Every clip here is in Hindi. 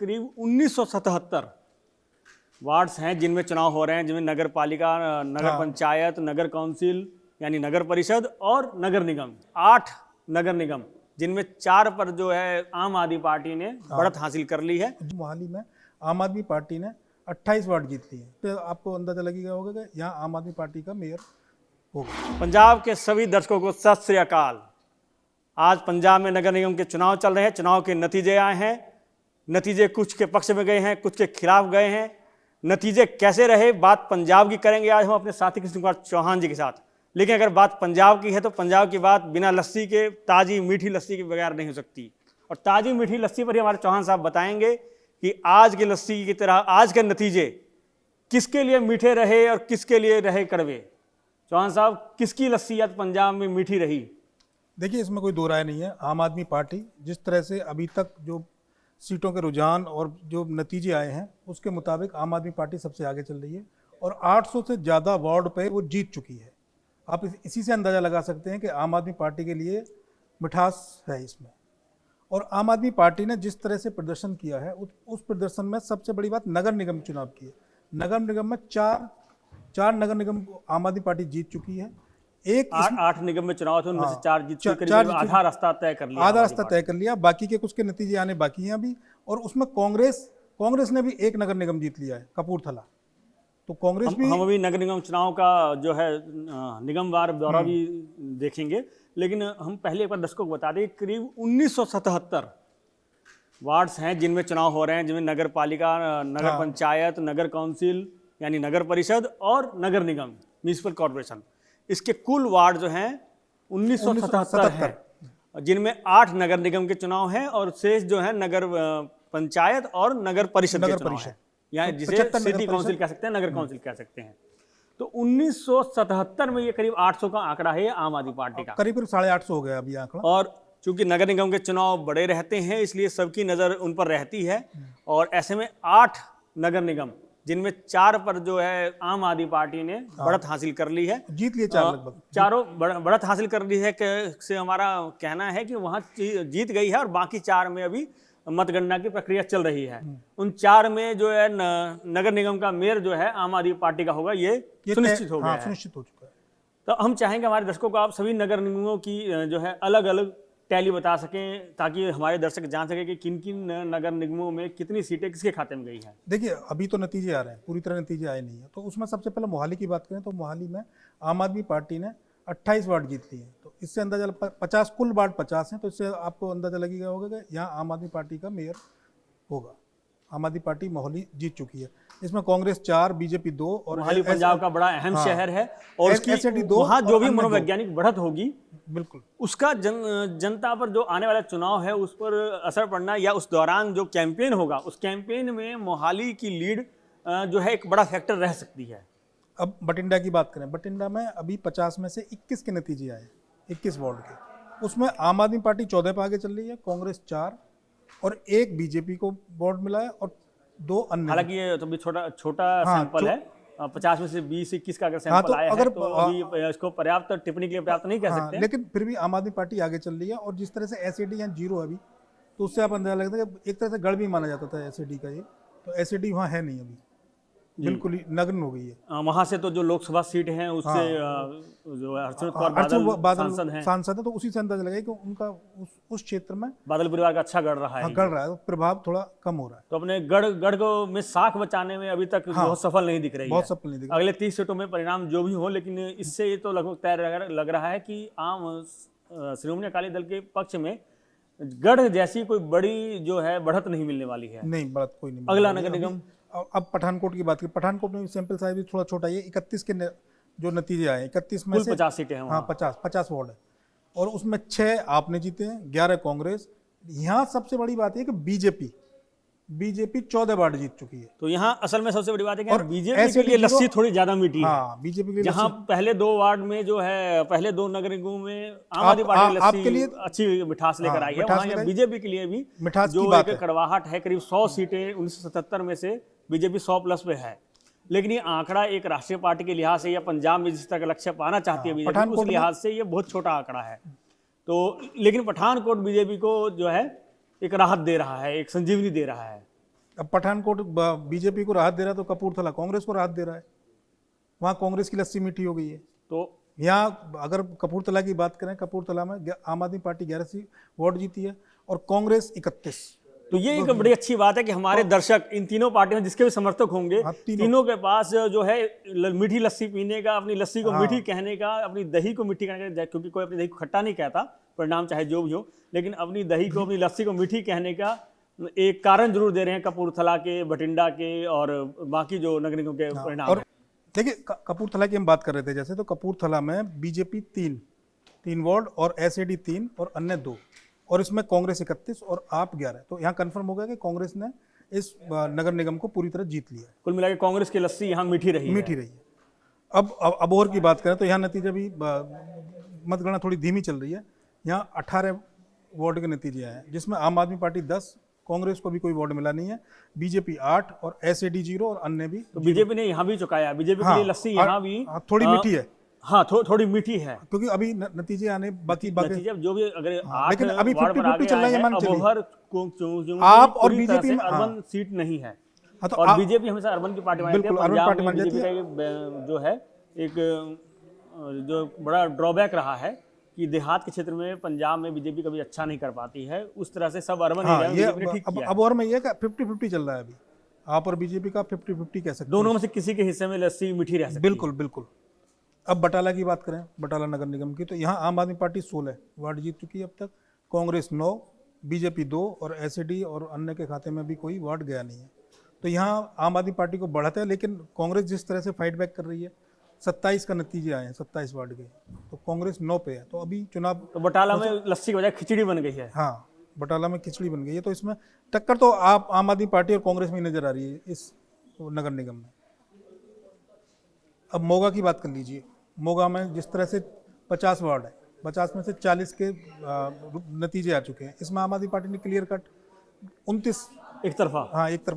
करीब 1977 वार्ड्स हैं जिनमें चुनाव हो रहे हैं, जिनमें नगर पालिका, नगर पंचायत, नगर काउंसिल यानी नगर परिषद और नगर निगम, 8 नगर निगम, जिनमें 4 पर जो है आम आदमी पार्टी ने बढ़त हासिल कर ली है। मोहाली में आम आदमी पार्टी ने 28 वार्ड जीत लिए, तो आपको अंदाजा लगेगा होगा कि यहाँ आम आदमी पार्टी का मेयर होगा। पंजाब के सभी दर्शकों को सत श्री अकाल। आज पंजाब में नगर निगम के चुनाव चल रहे हैं, चुनाव के नतीजे आए हैं। नतीजे कुछ के पक्ष में गए हैं, कुछ के खिलाफ गए हैं। नतीजे कैसे रहे, बात पंजाब की करेंगे आज हम अपने साथी कृष्ण कुमार चौहान जी के साथ। लेकिन अगर बात पंजाब की है तो पंजाब की बात बिना लस्सी के, ताज़ी मीठी लस्सी के बगैर नहीं हो सकती। और ताज़ी मीठी लस्सी पर ही हमारे चौहान साहब बताएंगे कि आज की लस्सी की तरह आज के नतीजे किसके लिए मीठे रहे और किसके लिए रहे कड़वे। चौहान साहब, किसकी लस्सी आज पंजाब में मीठी रही? देखिए, इसमें कोई दो राय नहीं है। आम आदमी पार्टी जिस तरह से अभी तक जो सीटों के रुझान और जो नतीजे आए हैं उसके मुताबिक आम आदमी पार्टी सबसे आगे चल रही है और 800 से ज़्यादा वार्ड पे वो जीत चुकी है। आप इसी से अंदाज़ा लगा सकते हैं कि आम आदमी पार्टी के लिए मिठास है इसमें। और आम आदमी पार्टी ने जिस तरह से प्रदर्शन किया है उस प्रदर्शन में सबसे बड़ी बात नगर निगम चुनाव की है। नगर निगम में चार नगर निगम आम आदमी पार्टी जीत चुकी है। एक 8 निगम में चुनाव थे, उनमें से 4 जीत चुके, करीब आधा रास्ता तय कर लिया। आधा रास्ता तय कर लिया, बाकी के कुछ के नतीजे आने बाकी हैं अभी। और उसमें कांग्रेस ने भी एक नगर निगम जीत लिया है, कपूरथला। तो कांग्रेस भी, हम अभी नगर निगम चुनाव का जो है निगमवार दौरा भी देखेंगे, लेकिन हम पहले एक बार दर्शकों को बता दें, करीब 1977 वार्ड्स हैं जिनमें चुनाव हो रहे हैं, जिनमें नगर पालिका, नगर पंचायत, नगर काउंसिल यानी नगर परिषद और नगर निगम, म्यूनिसिपल कॉर्पोरेशन। इसके कुल वार्ड जो हैं 1977 हैं, जिनमें 8 नगर निगम के चुनाव हैं और शेष जो है नगर पंचायत और नगर परिषद के चुनाव हैं, या जिसे सिटी काउंसिल कह सकते हैं, नगर काउंसिल कह सकते हैं। तो 1977 में ये करीब 800 का आंकड़ा है आम आदमी पार्टी का, करीब 850 हो गया अभी आंकड़ा। और चूंकि नगर निगम के चुनाव बड़े रहते हैं इसलिए सबकी नज़र उन पर रहती है। और ऐसे में 8 नगर निगम, जिनमें 4 पर जो है आम आदमी पार्टी ने बढ़त हासिल कर ली है, जीत लिए 4 लगभग। चारों बढ़त हासिल कर ली है से हमारा कहना है कि वहाँ जीत गई है और बाकी 4 में अभी मतगणना की प्रक्रिया चल रही है। उन 4 में जो है नगर निगम का मेयर जो है आम आदमी पार्टी का होगा, ये सुनिश्चित हो गया है। सुनिश्चित हो चुका है। तो हम चाहेंगे हमारे दर्शकों को आप सभी नगर निगमों की जो है अलग अलग टैली बता सकें, ताकि हमारे दर्शक जान सके कि किन किन नगर निगमों में कितनी सीटें किसके खाते में गई हैं। देखिए, अभी तो नतीजे आ रहे हैं, पूरी तरह नतीजे आए नहीं है। तो उसमें सबसे पहले मोहाली की बात करें तो मोहाली में आम आदमी पार्टी ने 28 वार्ड जीत लिए हैं। तो इससे अंदाजा 50 कुल वार्ड 50 हैं, तो इससे आपको अंदाजा लगेगा होगा कि यहाँ आम आदमी पार्टी का मेयर होगा। आम आदमी पार्टी मोहाली जीत चुकी है। इसमें कांग्रेस 4, बीजेपी 2 और मोहाली पंजाब का बड़ा अहम शहर है और उसकी वहाँ जो भी मनोवैज्ञानिक बढ़त होगी, बिल्कुल उसका जनता पर जो आने वाला चुनाव है उस पर असर पड़ना, या उस दौरान जो कैंपेन होगा उस कैंपेन में मोहाली की लीड जो है एक बड़ा फैक्टर रह सकती है। अब बठिंडा की बात करें, बठिंडा में अभी 50 में से 21 के नतीजे आए, 21 वार्ड के। उसमें आम आदमी पार्टी 14 पे आगे चल रही है, कांग्रेस 4 और 1 बीजेपी को वार्ड मिला है और 2 अन्य। हालांकि ये तो भी छोटा सैंपल है, 50 में से 20-21 का अगर सैंपल आया है तो अभी इसको पर्याप्त टिप्पणी के लिए पर्याप्त नहीं कह सकते। लेकिन फिर भी आम आदमी पार्टी आगे चल रही है। और जिस तरह से एसएडी यहाँ 0 है अभी, तो उससे आप अंदाजा लगता है कि एक तरह से गढ़ भी माना जाता था एसएडी का, ये तो एसएडी वहाँ है नहीं अभी, बिल्कुल ही नग्न हो गई है। वहाँ से तो जो लोकसभा सीट है उससे जो हरसिमरत कौर बादल सांसद है, तो उसी से अंदाजा लगा कि उनका उस क्षेत्र में बादल परिवार का अच्छा गढ़ रहा है, गढ़ रहा है, प्रभाव थोड़ा कम हो रहा है। तो अपने गढ़ को में साख बचाने में अभी तक बहुत सफल नहीं दिख रही है, बहुत सफल नहीं दिख रही। अगले 30 सीटों में परिणाम जो भी हो, लेकिन इससे ये तो लगभग तय लग रहा है कि आम श्रोमणी अकाली दल के पक्ष में गढ़ जैसी कोई बड़ी जो है बढ़त नहीं मिलने वाली है। नहीं, बढ़त कोई नहीं। अगला नगर निगम, अब पठानकोट की बात करें, पठानकोट में सैंपल साइज भी थोड़ा छोटा है। 31 के जो नतीजे आए, 31 में से 50 सीटें हैं। हाँ, 50 वार्ड है और उसमें 6 आपने जीते हैं, 11 कांग्रेस। यहाँ सबसे बड़ी बात है कि बीजेपी 14 वार्ड जीत चुकी है। तो यहाँ असल में सबसे बड़ी बात है कि बीजेपी के लिए लस्सी थोड़ी ज्यादा मीठी है। बीजेपी के लिए जहाँ पहले 2 वार्ड में जो है, पहले 2 नगर निगमों में आम आदमी पार्टी लस्सी अच्छी मिठास लेकर आई है, वहाँ बीजेपी के लिए भी जो एक कड़वाहट है, करीब 100 सीटें 1977 में से बीजेपी 100+ पे है। लेकिन ये आंकड़ा एक राष्ट्रीय पार्टी के लिहाज से या पंजाब में जिस तरह का लक्ष्य पाना चाहती है बीजेपी, उस लिहाज से ये बहुत छोटा आंकड़ा है। तो लेकिन पठानकोट बीजेपी को जो है एक राहत दे रहा है, एक संजीवनी दे रहा है। अब पठानकोट बीजेपी को राहत दे रहा है तो कपूरथला कांग्रेस को राहत दे रहा है, वहाँ कांग्रेस की लस्सी मीठी हो गई है। तो यहाँ अगर कपूरथला की बात करें, कपूरथला में आम आदमी पार्टी 11 वोट जीती है और कांग्रेस 31। तो ये एक बड़ी अच्छी बात है कि हमारे दर्शक इन तीनों पार्टियों में जिसके भी समर्थक होंगे, हाँ, तीनों के पास जो है मीठी लस्सी पीने का, अपनी लस्सी को मीठी कहने का, अपनी दही को मीठी कहने का, क्योंकि कोई अपनी दही को खट्टा नहीं कहता, परिणाम चाहे जो भी हो, लेकिन अपनी दही को, अपनी लस्सी को मीठी कहने का एक कारण जरूर दे रहे हैं कपूरथला के, बठिंडा के और बाकी जो नगर निगम के परिणाम। और देखिए कपूरथला की हम बात कर रहे थे, जैसे तो कपूरथला में बीजेपी 3 वार्ड और एसएडी 3 और अन्य 2, और इसमें कांग्रेस 31 और आप 11। तो यहाँ कंफर्म हो गया कि कांग्रेस ने इस नगर निगम को पूरी तरह जीत लिया है। कुल मिला के कांग्रेस की लस्सी यहाँ मीठी रही है। अब अबोहर की बात करें तो यहाँ नतीजा भी मतगणना थोड़ी धीमी चल रही है। यहाँ 18 वार्ड के नतीजे आए हैं, जिसमें आम आदमी पार्टी 10, कांग्रेस को भी कोई वार्ड मिला नहीं है, बीजेपी 8 और एसएडी 0 और अन्य भी। तो बीजेपी ने यहाँ भी चुकाया, बीजेपी के लिए लस्सी यहाँ भी थोड़ी मीठी है। हाँ, थोड़ी मीठी है, क्योंकि अभी नतीजे आने बाकी नतीजे जो भी अगर लेकिन अभी 50-50 चल रहा है, मान चलिए। अबोहर आप और बीजेपी में अर्बन सीट नहीं है, तो और बीजेपी हमेशा अर्बन की पार्टी मानी जाती है। बिल्कुल, अर्बन पार्टी मानी जाती है। जो है एक जो बड़ा ड्रॉबैक रहा है कि देहात के क्षेत्र में पंजाब में बीजेपी कभी अच्छा नहीं कर पाती है, उस तरह से सब अर्बन एरिया में बीजेपी ने ठीक किया है। अब और में ये 50-50 चल रहा है अभी, आप और बीजेपी का 50-50 कह सकते हैं। दोनों में से किसी के हिस्से में लस्सी मीठी रह सकती है। बिल्कुल बिल्कुल। अब बटाला की बात करें, बटाला नगर निगम की, तो यहाँ आम आदमी पार्टी 16 वार्ड जीत चुकी है अब तक, कांग्रेस 9, बीजेपी 2 और एसएडी और अन्य के खाते में भी कोई वार्ड गया नहीं है। तो यहाँ आम आदमी पार्टी को बढ़ाता है, लेकिन कांग्रेस जिस तरह से फाइट बैक कर रही है, 27 का नतीजे आए हैं, 27 वार्ड के, तो कांग्रेस 9 पे है। तो अभी चुनाव, तो बटाला में लस्सी के बजाय खिचड़ी बन गई है। हाँ, बटाला में खिचड़ी बन गई है। तो इसमें टक्कर तो आप आम आदमी पार्टी और कांग्रेस में ही नजर आ रही है इस नगर निगम में। अब मोगा की बात कर लीजिए। मोगा में जिस तरह से 50 वार्ड है, 50 में से 40 के नतीजे आ चुके हैं। इसमें आम आदमी पार्टी ने क्लियर कट 29 एक तरफा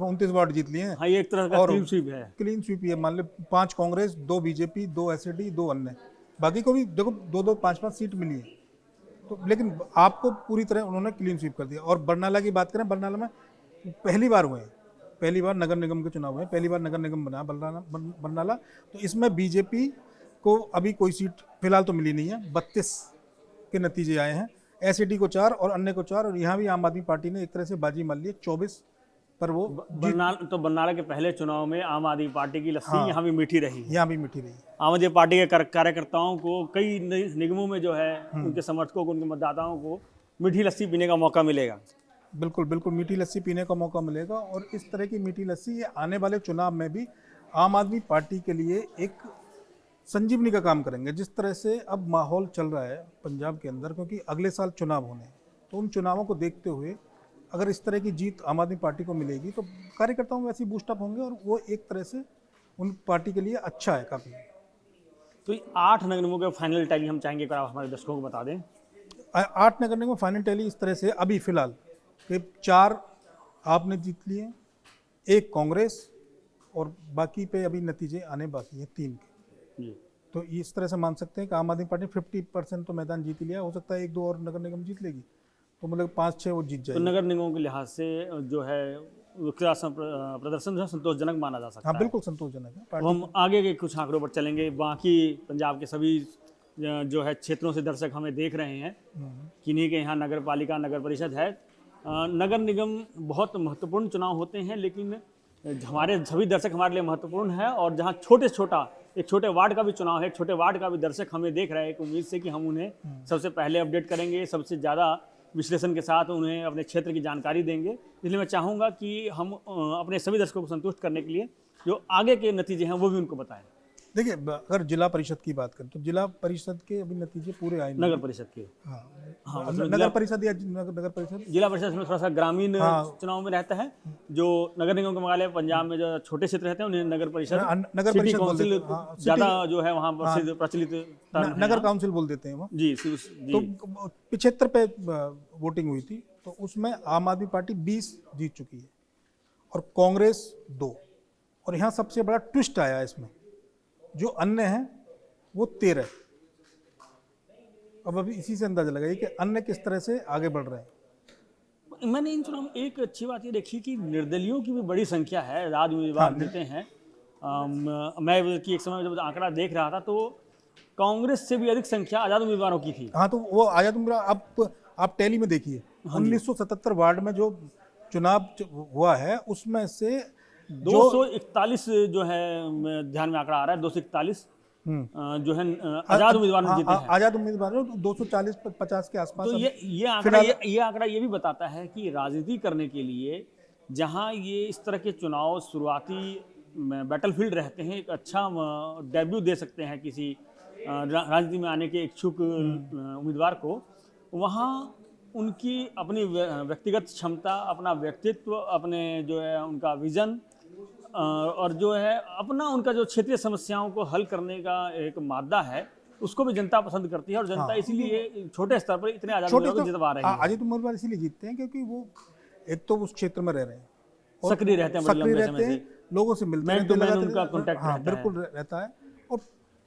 29 वार्ड जीत लिए हैं। हाँ, ये एक तरह का क्लीन स्वीप है। क्लीन स्वीप ये मान ले, 5 कांग्रेस, 2 बीजेपी, 2 एसएडी, 2 अन्य, बाकी को भी देखो 2-2, 5-5 सीट मिली है। तो लेकिन आपको पूरी तरह उन्होंने क्लीन स्वीप कर दिया। और बरनाला की बात करें, बरनाला में पहली बार हुए हैं, पहली बार नगर निगम के चुनाव हुए, पहली बार नगर निगम बना बरनाला। तो इसमें बीजेपी को अभी कोई सीट फिलहाल तो मिली नहीं है, 32 के नतीजे आए हैं, एसएडी को 4 और अन्य को 4, और यहाँ भी आम आदमी पार्टी ने एक तरह से बाजी मार ली है, 24 पर वो बरनाला के पहले चुनाव में आम आदमी पार्टी की लस्सी यहाँ भी मीठी रही। यहाँ भी मीठी रही। आम आदमी पार्टी के कार्यकर्ताओं को कई निगमों में जो है उनके समर्थकों को, उनके मतदाताओं को मीठी लस्सी पीने का मौका मिलेगा। बिल्कुल बिल्कुल, मीठी लस्सी पीने का मौका मिलेगा। और इस तरह की मीठी लस्सी ये आने वाले चुनाव में भी आम आदमी पार्टी के लिए एक संजीवनी का काम करेंगे। जिस तरह से अब माहौल चल रहा है पंजाब के अंदर, क्योंकि अगले साल चुनाव होने हैं, तो उन चुनावों को देखते हुए अगर इस तरह की जीत आम आदमी पार्टी को मिलेगी तो कार्यकर्ताओं में वैसे बूस्टअप होंगे, और वो एक तरह से उन पार्टी के लिए अच्छा है काफ़ी। तो 8 नगर निगमों के फाइनल टैली हम चाहेंगे कि आप हमारे दर्शकों को बता दें। 8 नगर निगम फाइनल टैली इस तरह से अभी फिलहाल कि 4 आपने जीत लिए, 1 कांग्रेस, और बाकी पे अभी नतीजे आने बाकी हैं 3 के। तो इस तरह से मान सकते हैं कि आम आदमी पार्टी 50% तो मैदान जीत लिया, हो सकता है 1-2 और नगर निगम जीत लेगी, तो मतलब 5-6 वो जीत जाएगी। तो नगर निगमों के लिहाज से जो है प्रदर्शन जो है संतोषजनक माना जा सकता है। हाँ, बिल्कुल संतोषजनक है। तो हम आगे के कुछ आंकड़ों पर चलेंगे। बाकी पंजाब के सभी जो है क्षेत्रों से दर्शक हमें देख रहे हैं, किन्हीं के यहाँ नगर पालिका, नगर परिषद है। नगर निगम बहुत महत्वपूर्ण चुनाव होते हैं, लेकिन हमारे सभी दर्शक हमारे लिए महत्वपूर्ण है। और जहाँ एक छोटे वार्ड का भी चुनाव है, एक छोटे वार्ड का भी दर्शक हमें देख रहे हैं, एक उम्मीद से कि हम उन्हें सबसे पहले अपडेट करेंगे, सबसे ज़्यादा विश्लेषण के साथ उन्हें अपने क्षेत्र की जानकारी देंगे। इसलिए मैं चाहूँगा कि हम अपने सभी दर्शकों को संतुष्ट करने के लिए जो आगे के नतीजे हैं वो भी उनको बताएं। देखिए, अगर जिला परिषद की बात करें तो जिला परिषद के अभी नतीजे पूरे आए नहीं। नगर परिषद के, हाँ, नगर परिषद या नगर परिषद, जिला परिषद में थोड़ा सा ग्रामीण चुनाव में रहता है। जो नगर निगम के मुकाबले पंजाब में जो छोटे क्षेत्र रहते हैं उन्हें नगर परिषद, सिटी काउंसिल ज़्यादा जो है वहाँ प्रचलित नगर काउंसिल बोल देते हैं वो। जी। तो 75 पे वोटिंग हुई थी, तो उसमें आम आदमी पार्टी 20 जीत चुकी है और कांग्रेस 2। और यहाँ सबसे बड़ा ट्विस्ट आया इसमें, जो अन्य हैं वो 13। अब अभी इसी से अंदाजा लगाइए कि अन्य किस तरह से आगे बढ़ रहे हैं। मैंने इन चुनाव में एक अच्छी बात ये देखी कि निर्दलियों की भी बड़ी संख्या है, आजाद उम्मीदवार देते हैं। मैं कि एक समय जब आंकड़ा देख रहा था तो कांग्रेस से भी अधिक संख्या आजाद उम्मीदवारों की थी। हाँ, तो वो आजाद उम्मीदवार आप टैली में देखिए, 1977 वार्ड में जो चुनाव हुआ है उसमें से 241 जो है ध्यान में आंकड़ा आ रहा है, 241 जो है आजाद उम्मीदवार जीते हैं। आजाद उम्मीदवार 240-50 के आसपास। तो ये आंकड़ा ये भी बताता है कि राजनीति करने के लिए जहां ये इस तरह के चुनाव शुरुआती बैटलफील्ड रहते हैं, एक अच्छा डेब्यू दे सकते हैं किसी राजनीति में आने के इच्छुक उम्मीदवार को, वहाँ उनकी अपनी व्यक्तिगत क्षमता, अपना व्यक्तित्व, अपने जो है उनका विजन और जो है अपना उनका जो क्षेत्रीय समस्याओं को हल करने का एक मादा है, उसको भी जनता पसंद करती है। और जनता इसीलिए छोटे स्तर पर इतने आजाद उम्मीदवार जितवा रही है। आजाद उम्मीदवार इसीलिए जीतते हैं क्योंकि वो एक तो उस क्षेत्र में रह रहे हैं, सक्रिय रहते हैं, लोगों से मिलते हैं, उनका कांटेक्ट बिल्कुल रहता है। और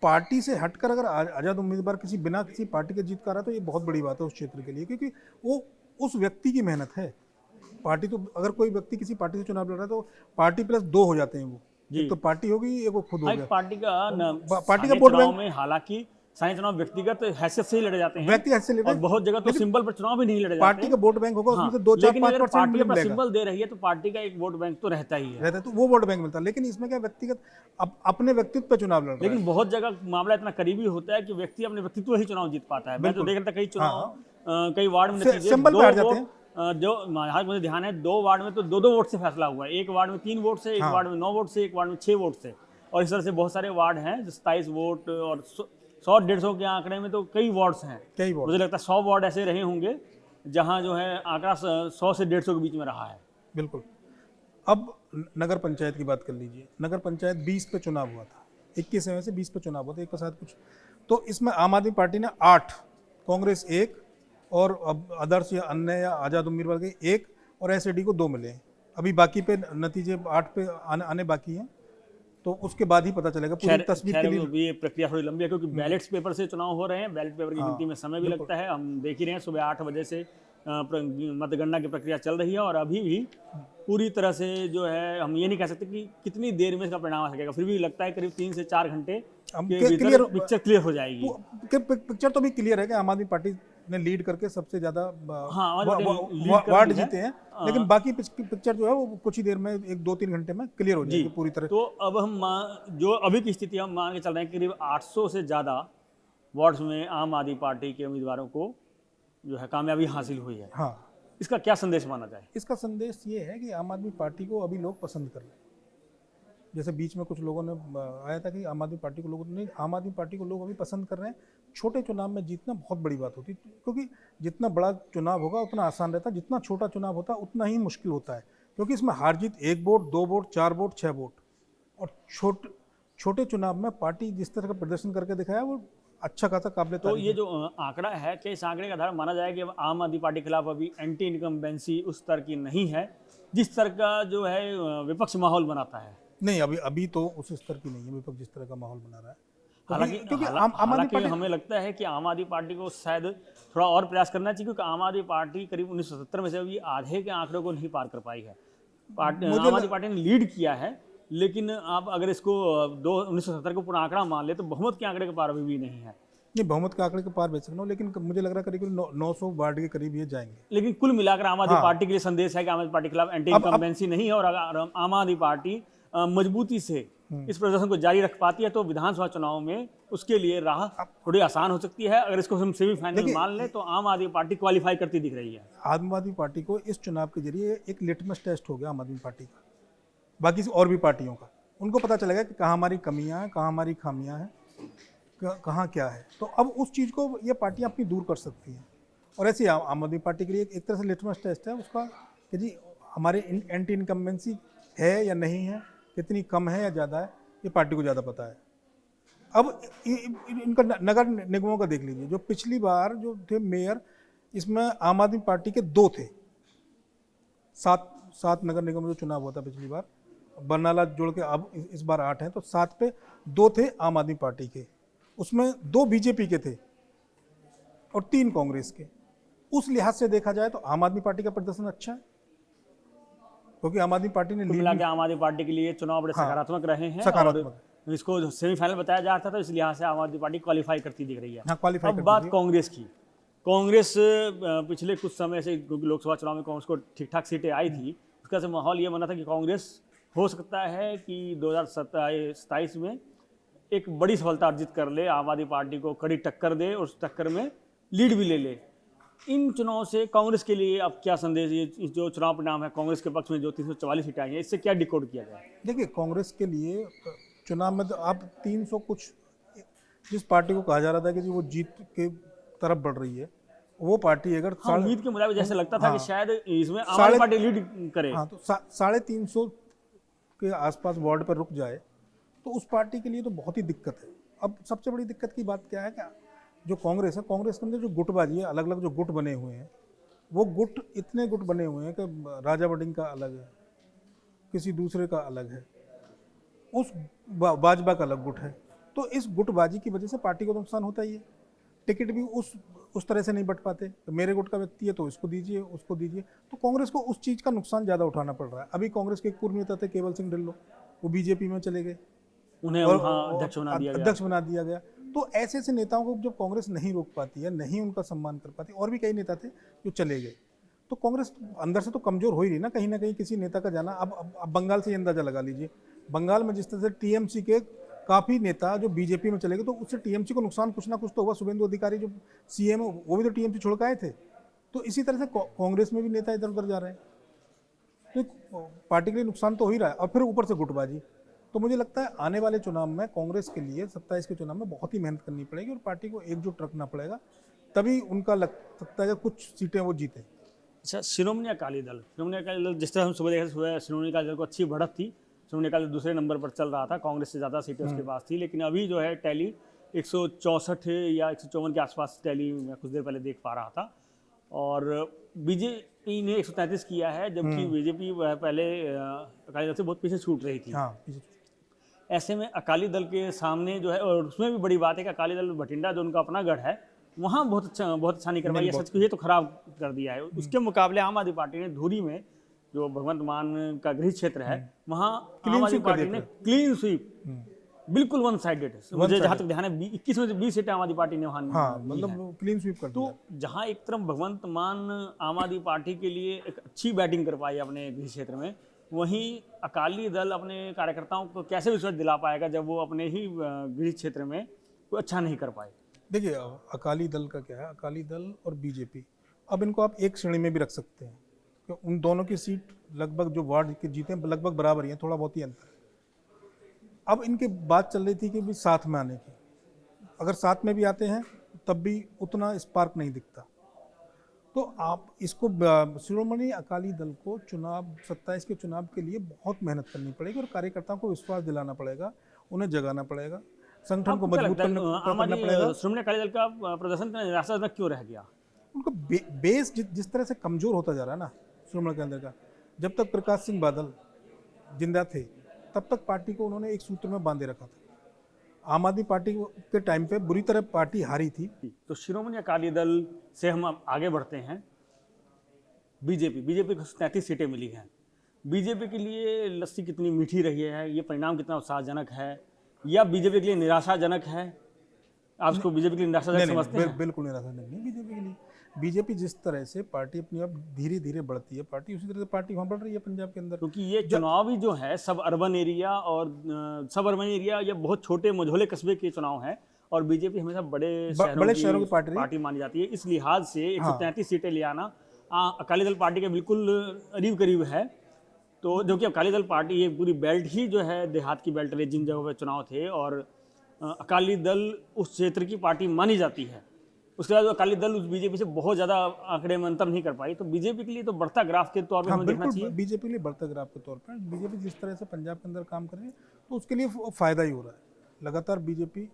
पार्टी से हटकर अगर आजाद उम्मीदवार बिना किसी पार्टी के जीत कर रहा है तो ये बहुत बड़ी बात है उस क्षेत्र के लिए, क्योंकि वो उस व्यक्ति की मेहनत है। पार्टी तो अगर कोई व्यक्ति किसी पार्टी से चुनाव लड़ रहा है तो पार्टी प्लस 2 हो जाते हैं वो, एक तो पार्टी होगी, एक वो खुद हो गया। पार्टी का वोट बैंक में हालांकि सारे चुनाव व्यक्तिगत हैसियत से ही लड़े जाते हैं, व्यक्ति हैसियत से और बहुत जगह तो सिंबल पर चुनाव भी नहीं लड़े जाते। पार्टी का वोट बैंक होगा, उसमें से 2-4-5% पार्टी अपना सिंबल दे रही है तो पार्टी का एक वोट बैंक तो रहता ही है, तो वो वोट बैंक मिलता है। लेकिन इसमें क्या व्यक्तिगत अपने व्यक्तित्व पे चुनाव लड़ रहा है। लेकिन बहुत जगह मामला इतना करीबी होता है कि व्यक्ति अपने व्यक्तित्व ही चुनाव जीत पाता है। मैं तो देख रहा था कई चुनाव, कई वार्ड में नतीजे जो मुझे ध्यान है 2 वार्ड में तो 2-2 वोट से फैसला हुआ है। एक वार्ड में 3 वोट से, एक वार्ड में 9 वोट से, एक वार्ड में 6 वोट से, और इस तरह से बहुत सारे वार्ड हैं 27 वोट, और 100-150 के आंकड़े में तो कई वार्ड्स हैं। मुझे लगता है 100 वार्ड ऐसे रहे होंगे जहां जो है आंकड़ा 100 से 150 के बीच में रहा है। बिल्कुल। अब नगर पंचायत की बात कर लीजिए। नगर पंचायत 20 पे चुनाव हुआ था, 21 में से 20 पे चुनाव हुआ था, एक के साथ कुछ। तो इसमें आम आदमी पार्टी ने 8, कांग्रेस 1, और अब आदर्श या अन्य या आज़ाद उम्मीदवार के 1, और एसएडी को 2 मिले हैं। अभी बाकी पे नतीजे 8 पे आने बाकी हैं, तो उसके बाद ही पता चलेगा पूरी तस्वीर के लिए। ये प्रक्रिया थोड़ी लंबी है क्योंकि बैलेट्स पेपर से चुनाव हो रहे हैं, बैलेट पेपर की गिनती में समय भी लगता है। हम देख ही रहे हैं सुबह 8 बजे से मतगणना की प्रक्रिया चल रही है, और अभी भी पूरी तरह से जो है हम ये नहीं कह सकते कि कितनी देर में इसका परिणाम आ सकेगा। फिर भी लगता है करीब 3 से 4 घंटे पिक्चर क्लियर हो जाएगी। पिक्चर तो भी क्लियर है कि आम आदमी पार्टी ने लीड करके सबसे ज्यादा वार्ड जीते हैं, लेकिन बाकी पिक्चर जो है वो कुछ ही देर में 1-2-3 घंटे में क्लियर हो जाएगी पूरी तरह। तो अब हम जो अभी की स्थिति हम मान के चल रहे हैं करीब 800 से ज़्यादा वार्ड्स में आम आदमी पार्टी के उम्मीदवारों को जो है कामयाबी हासिल हुई है। हाँ, इसका क्या संदेश माना जाए? इसका संदेश ये है कि आम आदमी पार्टी को अभी लोग पसंद कर रहे हैं। जैसे बीच में कुछ लोगों ने आया था कि आम आदमी पार्टी को लोग अभी पसंद कर रहे हैं। छोटे चुनाव में जीतना बहुत बड़ी बात होती है, क्योंकि जितना बड़ा चुनाव होगा उतना आसान रहता है, जितना छोटा चुनाव होता है उतना ही मुश्किल होता है, क्योंकि इसमें हार जीत 1 वोट, 2 वोट, 4 वोट, 6 वोट। और छोटे चुनाव में पार्टी जिस तरह का प्रदर्शन करके दिखाया वो अच्छा खासा काबिल। तो ये जो आंकड़ा है, क्या इस आंकड़े का आधार माना जाए कि आम आदमी पार्टी के खिलाफ अभी एंटी इनकम्बेंसी उस तरह की नहीं है जिस तरह का जो है विपक्ष माहौल बनाता है? नहीं, अभी तो उस स्तर की नहीं है विपक्ष जिस तरह का माहौल बना रहा है। हालांकि हमें लगता है कि आम आदमी पार्टी को शायद थोड़ा और प्रयास करना चाहिए, क्योंकि आम आदमी पार्टी करीब 1970 में से अभी आधे के आंकड़े को नहीं पार कर पाई है। आम आदमी पार्टी ने लीड किया है, लेकिन आप अगर इसको 1970 को पूरा आंकड़ा मान ले तो बहुमत के आंकड़े के पार अभी भी नहीं है। नहीं, बहुमत के आंकड़े के पार बेच सकता हूँ, लेकिन मुझे लग रहा है करीब 900 वार्ड के करीब ये जाएंगे। लेकिन कुल मिलाकर आम आदमी पार्टी के लिए संदेश है कि आम आदमी पार्टी के खिलाफ एंटी इनकम्बेंसी नहीं है, और अगर आम आदमी पार्टी मजबूती से इस प्रदर्शन को जारी रख पाती है तो विधानसभा चुनाव में उसके लिए राह थोड़ी आसान हो सकती है। अगर इसको हम सेमीफाइनल मान लें तो आम आदमी पार्टी क्वालिफाई करती दिख रही है। आम आदमी पार्टी को इस चुनाव के जरिए एक लिटमस टेस्ट हो गया आम आदमी पार्टी का, बाकी और भी पार्टियों का। उनको पता चलेगा कि कहाँ हमारी कमियां हैं, कहाँ हमारी खामियां हैं, कहाँ क्या है। तो अब उस चीज़ को ये पार्टियां अपनी दूर कर सकती हैं। और ऐसे आम आदमी पार्टी के लिए एक तरह से लिटमस टेस्ट है उसका कि जी हमारे एंटी इनकम्बेंसी है या नहीं है, कितनी कम है या ज़्यादा है, ये पार्टी को ज़्यादा पता है। अब इनका नगर निगमों का देख लीजिए। जो पिछली बार जो थे मेयर, इसमें आम आदमी पार्टी के 2 थे। 7 नगर निगम जो चुनाव हुआ था पिछली बार, बरनाला जोड़ के अब इस बार 8 हैं, तो 7 पे 2 थे आम आदमी पार्टी के, उसमें 2 बीजेपी के थे और 3 कांग्रेस के। उस लिहाज से देखा जाए तो आम आदमी पार्टी का प्रदर्शन अच्छा है, क्योंकि आम आदमी पार्टी ने कुल मिला के आम आदमी पार्टी के लिए चुनाव बड़े सकारात्मक रहे हैं, सकारात्मक और इसको जो सेमीफाइनल बताया जा रहा था, तो इस लिहाज से आम आदमी पार्टी क्वालिफाई करती दिख रही है। हाँ क्वालिफाई अब बात कांग्रेस की। कांग्रेस पिछले कुछ समय से, क्योंकि लोकसभा चुनाव में कांग्रेस को ठीक ठाक सीटें आई थी, उसका से माहौल ये बना था कि कांग्रेस हो सकता है कि 2027 में एक बड़ी सफलता अर्जित कर ले, आम आदमी पार्टी को कड़ी टक्कर दे और उस टक्कर में लीड भी ले ले। इन चुनाव से कांग्रेस के लिए अब क्या संदेश, ये जो चुनाव परिणाम है कांग्रेस के पक्ष में जो 344 सीटें आई हैं, इससे क्या डिकोड किया जाए? देखिए, कांग्रेस के लिए चुनाव में तो आप 300 कुछ, जिस पार्टी को कहा जा रहा था कि जी वो जीत के तरफ बढ़ रही है, वो पार्टी अगर उम्मीद के मुताबिक जैसे लगता था कि शायद इसमें आम आदमी पार्टी लीड करे, हाँ, तो 350 के आसपास वार्ड पर रुक जाए तो उस पार्टी के लिए तो बहुत ही दिक्कत है। अब सबसे बड़ी दिक्कत की बात क्या है कि जो कांग्रेस है, कांग्रेस के अंदर जो गुटबाजी है, अलग अलग जो गुट बने हुए हैं, वो गुट इतने गुट बने हुए हैं कि राजा वडिंग का अलग है, किसी दूसरे का अलग है, उस भाजपा का अलग गुट है। तो इस गुटबाजी की वजह से पार्टी को नुकसान होता ही है। टिकट भी उस तरह से नहीं बंट पाते, तो मेरे गुट का व्यक्ति है तो इसको दीजिए, उसको दीजिए, तो कांग्रेस को उस चीज़ का नुकसान ज़्यादा उठाना पड़ रहा है। अभी कांग्रेस के एक पूर्व नेता थे केवल सिंह ढिल्लों, वो बीजेपी में चले गए, उन्हें अध्यक्ष बना दिया गया। तो ऐसे ऐसे नेताओं को जब कांग्रेस नहीं रोक पाती है, नहीं उनका सम्मान कर पाती, और भी कई नेता थे जो चले गए, तो कांग्रेस अंदर से तो कमजोर हो ही रही ना कहीं किसी नेता का जाना। अब बंगाल से अंदाजा लगा लीजिए, बंगाल में जिस तरह से टीएमसी के काफ़ी नेता जो बीजेपी में चले गए, तो उससे टीएमसी को नुकसान कुछ ना कुछ तो हुआ। शुभेंदु अधिकारी जो सीएम है, वो भी तो टीएमसी छोड़ के आए थे। तो इसी तरह से कांग्रेस में भी नेता इधर उधर जा रहे हैं, तो पार्टी के लिए नुकसान तो हो ही रहा है, और फिर ऊपर से गुटबाजी। तो मुझे लगता है आने वाले चुनाव में कांग्रेस के लिए 27 के चुनाव में बहुत ही मेहनत करनी पड़ेगी और पार्टी को एकजुट रखना पड़ेगा, तभी उनका लग सकता है कि कुछ सीटें वो जीते। अच्छा, शिरोमणि अकाली दल जिस तरह हम सुबह देखे, सुबह शिरोमणि अकाली दल को अच्छी बढ़त थी, शिरोमणि अकाली दल दूसरे नंबर पर चल रहा था, कांग्रेस से ज़्यादा सीटें उसके पास थी, लेकिन अभी जो है टैली 164 या 154 के आसपास टैली मैं कुछ देर पहले देख पा रहा था, और बीजेपी ने 133 किया है, जबकि बीजेपी पहले अकाली दल से बहुत पीछे छूट रही थी। हाँ, ऐसे में अकाली दल के सामने जो है, और उसमें भी बड़ी बात है कि अकाली दल भटिंडा जो उनका अपना गढ़ है, वहाँ बहुत अच्छा नहीं करवाई है, सच कहिए तो खराब कर दिया है। उसके मुकाबले आम आदमी पार्टी ने धुरी में, जो भगवंत मान का गृह क्षेत्र है, वहाँ आम आदमी पार्टी ने क्लीन स्वीप, बिल्कुल वन साइडेड, मुझे जहाँ तक ध्यान है 21 में से 20 सीटें आम आदमी पार्टी ने वहाँ, मतलब क्लीन स्वीप कर दिया। तो जहाँ एक तरफ भगवंत मान आम आदमी पार्टी के लिए एक अच्छी बैटिंग कर पाई अपने गृह क्षेत्र में, वहीं अकाली दल अपने कार्यकर्ताओं को कैसे विश्वास दिला पाएगा जब वो अपने ही गृह क्षेत्र में कोई अच्छा नहीं कर पाए? देखिए, अकाली दल का क्या है, अकाली दल और बीजेपी, अब इनको आप एक श्रेणी में भी रख सकते हैं, कि उन दोनों की सीट लगभग जो वार्ड के जीते हैं लगभग बराबर ही हैं, थोड़ा बहुत ही अंतर है। अब इनकी बात चल रही थी कि भी साथ में आने की, अगर साथ में भी आते हैं तब भी उतना स्पार्क नहीं दिखता। तो आप इसको, शिरोमणि अकाली दल को चुनाव 27 के चुनाव के लिए बहुत मेहनत करनी पड़ेगी और कार्यकर्ताओं को विश्वास दिलाना पड़ेगा, उन्हें जगाना पड़ेगा, संगठन को मजबूत करना पड़ेगा। शिरोमणि अकाली दल का प्रदर्शन निराशाजनक क्यों रह गया? उनका बेस जिस तरह से कमजोर होता जा रहा है ना शिरोमणि के अंदर का, जब तक प्रकाश सिंह बादल जिंदा थे तब तक पार्टी को उन्होंने एक सूत्र में बांधे रखा था। आम आदमी पार्टी के टाइम पे बुरी तरह पार्टी हारी थी। तो शिरोमणि अकाली दल से हम आगे बढ़ते हैं। बीजेपी को 33 सीटें मिली हैं। बीजेपी के लिए लस्सी कितनी मीठी रही है, ये परिणाम कितना उत्साहजनक है, या बीजेपी के लिए निराशाजनक है? आप इसको बीजेपी के लिए निराशाजनक समझते हैं? बिल्कुल निराशाजनक नहीं बीजेपी के लिए। बीजेपी जिस तरह से पार्टी अपनी अब धीरे धीरे बढ़ती है, पार्टी उसी तरह से पार्टी वहाँ बढ़ रही है पंजाब के अंदर, क्योंकि ये चुनाव ही जो है सब अर्बन एरिया या बहुत छोटे मझोले कस्बे के चुनाव हैं, और बीजेपी हमेशा बड़े शहरों की पार्टी मानी जाती है। इस लिहाज से 133 सीटें ले आना अकाली दल पार्टी के बिल्कुल करीब है। तो जो कि अकाली दल पार्टी ये पूरी बेल्ट ही जो है देहात की बेल्ट रही, जिन जगहों पर चुनाव थे, और अकाली दल उस क्षेत्र की पार्टी मानी जाती है। उसके बाद अकाली दल उस बीजेपी से बहुत ज़्यादा आंकड़े में अंतर नहीं कर पाई। तो बीजेपी के लिए तो बढ़ता ग्राफ के तौर पर हमें देखना चाहिए। बीजेपी के लिए बढ़ता ग्राफ के तौर पर बीजेपी जिस तरह से पंजाब के अंदर काम कर रही है, तो उसके लिए फ़ायदा ही हो रहा है। लगातार बीजेपी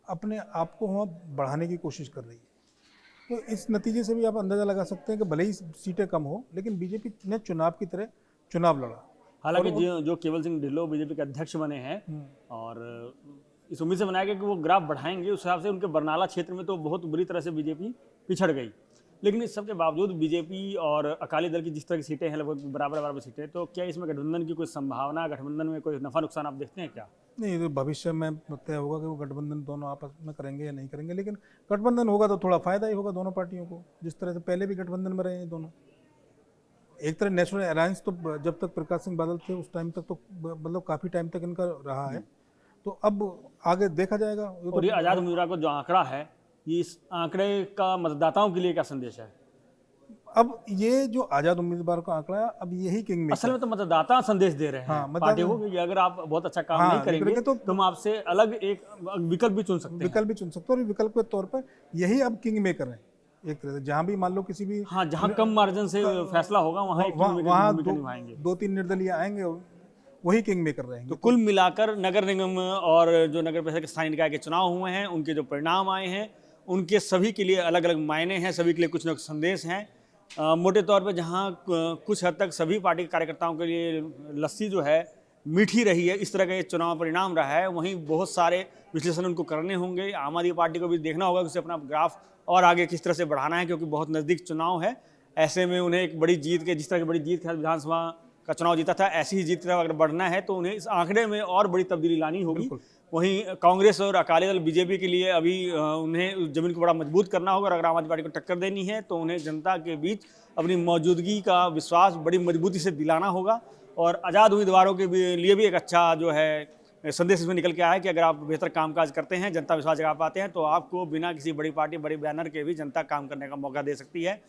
अपने आप को वहाँ बढ़ाने की कोशिश कर रही है। तो इस नतीजे से भी आप अंदाज़ा लगा सकते हैं कि भले ही सीटें कम हो, लेकिन बीजेपी ने चुनाव की तरह चुनाव लड़ा। हालांकि जो केवल सिंह ढिल्लों बीजेपी के अध्यक्ष बने हैं, और इस उम्मीद से बनाया गया कि वो ग्राफ बढ़ाएंगे, उस हिसाब से उनके बरनाला क्षेत्र में तो बहुत बुरी तरह से बीजेपी पिछड़ गई। लेकिन इस सब के बावजूद बीजेपी और अकाली दल की जिस तरह की सीटें हैं, लगभग बराबर बराबर सीटें, तो क्या इसमें गठबंधन की कोई संभावना, गठबंधन में कोई नफा नुकसान आप देखते हैं क्या? नहीं, तो भविष्य में तय होगा कि वो गठबंधन दोनों आपस में करेंगे या नहीं करेंगे, लेकिन गठबंधन होगा तो थोड़ा फायदा ही होगा दोनों पार्टियों को, जिस तरह से पहले भी गठबंधन में रहे हैं दोनों। एक तरह नेशनल अलायंस तो जब तक प्रकाश सिंह बादल थे उस टाइम तक तो मतलब काफ़ी टाइम तक इनका रहा है, तो अब आगे देखा जाएगा। और ये आज़ाद उम्मीदवार का जो आंकड़ा है, ये इस आंकड़े का मतदाताओं के लिए क्या संदेश है? अब ये जो आज़ाद उम्मीदवार का आंकड़ा है, अब यही किंग असल में तो मतदाता संदेश दे रहे हैं पार्टी को कि अगर आप बहुत अच्छा काम नहीं करेंगे तो हम आपसे अलग एक विकल्प भी चुन सकते हैं। विकल्प भी चुन सकते हैं, और विकल्प के तौर पर यही अब किंग मेकर है एक तरह से। जहाँ भी मान लो किसी भी, हाँ, जहाँ कम मार्जिन से फैसला होगा वहाँ दो तीन निर्दलीय आएंगे और वही किंग मेकर रहेंगे। तो कुल मिलाकर नगर निगम और जो नगर परिषद के स्थानीय निकाय के चुनाव हुए हैं, उनके जो परिणाम आए हैं, उनके सभी के लिए अलग अलग मायने हैं, सभी के लिए कुछ न कुछ संदेश हैं। मोटे तौर पे जहाँ कुछ हद तक सभी पार्टी के कार्यकर्ताओं के लिए लस्सी जो है मीठी रही है, इस तरह का ये चुनाव परिणाम रहा है, वहीं बहुत सारे विश्लेषण उनको करने होंगे। आम आदमी पार्टी को भी देखना होगा कि उसे अपना ग्राफ और आगे किस तरह से बढ़ाना है, क्योंकि बहुत नज़दीक चुनाव है। ऐसे में उन्हें एक बड़ी जीत के, जिस तरह की बड़ी जीत के साथ विधानसभा का चुनाव जीता था, ऐसी ही जीत की तरफ अगर बढ़ना है तो उन्हें इस आंकड़े में और बड़ी तब्दीली लानी होगी। वहीं कांग्रेस और अकाली दल बीजेपी के लिए अभी उन्हें जमीन को बड़ा मजबूत करना होगा, और अगर आम आदमी पार्टी को टक्कर देनी है तो उन्हें जनता के बीच अपनी मौजूदगी का विश्वास बड़ी मजबूती से दिलाना होगा। और आज़ाद उम्मीदवारों के लिए भी एक अच्छा जो है संदेश इसमें निकल के आया है कि अगर आप बेहतर कामकाज करते हैं, जनता विश्वास जगा पाते हैं, तो आपको बिना किसी बड़ी पार्टी, बड़े बैनर के भी जनता काम करने का मौका दे सकती है।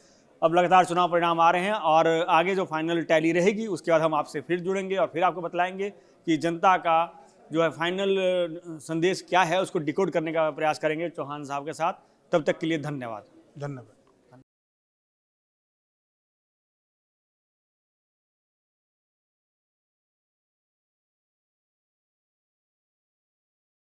अब लगातार चुनाव परिणाम आ रहे हैं और आगे जो फाइनल टैली रहेगी उसके बाद हम आपसे फिर जुड़ेंगे और फिर आपको बतलाएंगे कि जनता का जो है फाइनल संदेश क्या है, उसको डिकोड करने का प्रयास करेंगे चौहान साहब के साथ। तब तक के लिए धन्यवाद।